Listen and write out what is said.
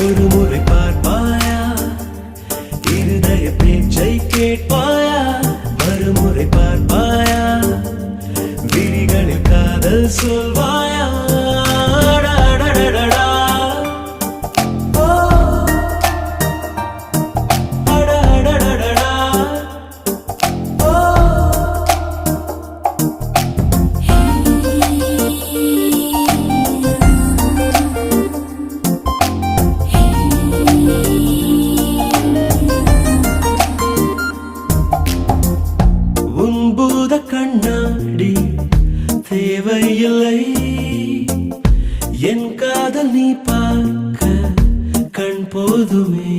ஒரு முறை பார்ப்பாயா, இருதய பேச்சை கேட்பாயா, மறுமுறை பார்ப்பாயா, விழிகளில் காதல் சொல்வாயா. அடடடடடா. ஓ, அடடடடடா. ஓ, உன் பூத கண்ணாடி தேவையில்லை, என் காதல் நீ பார்க்க கண் போதுமே.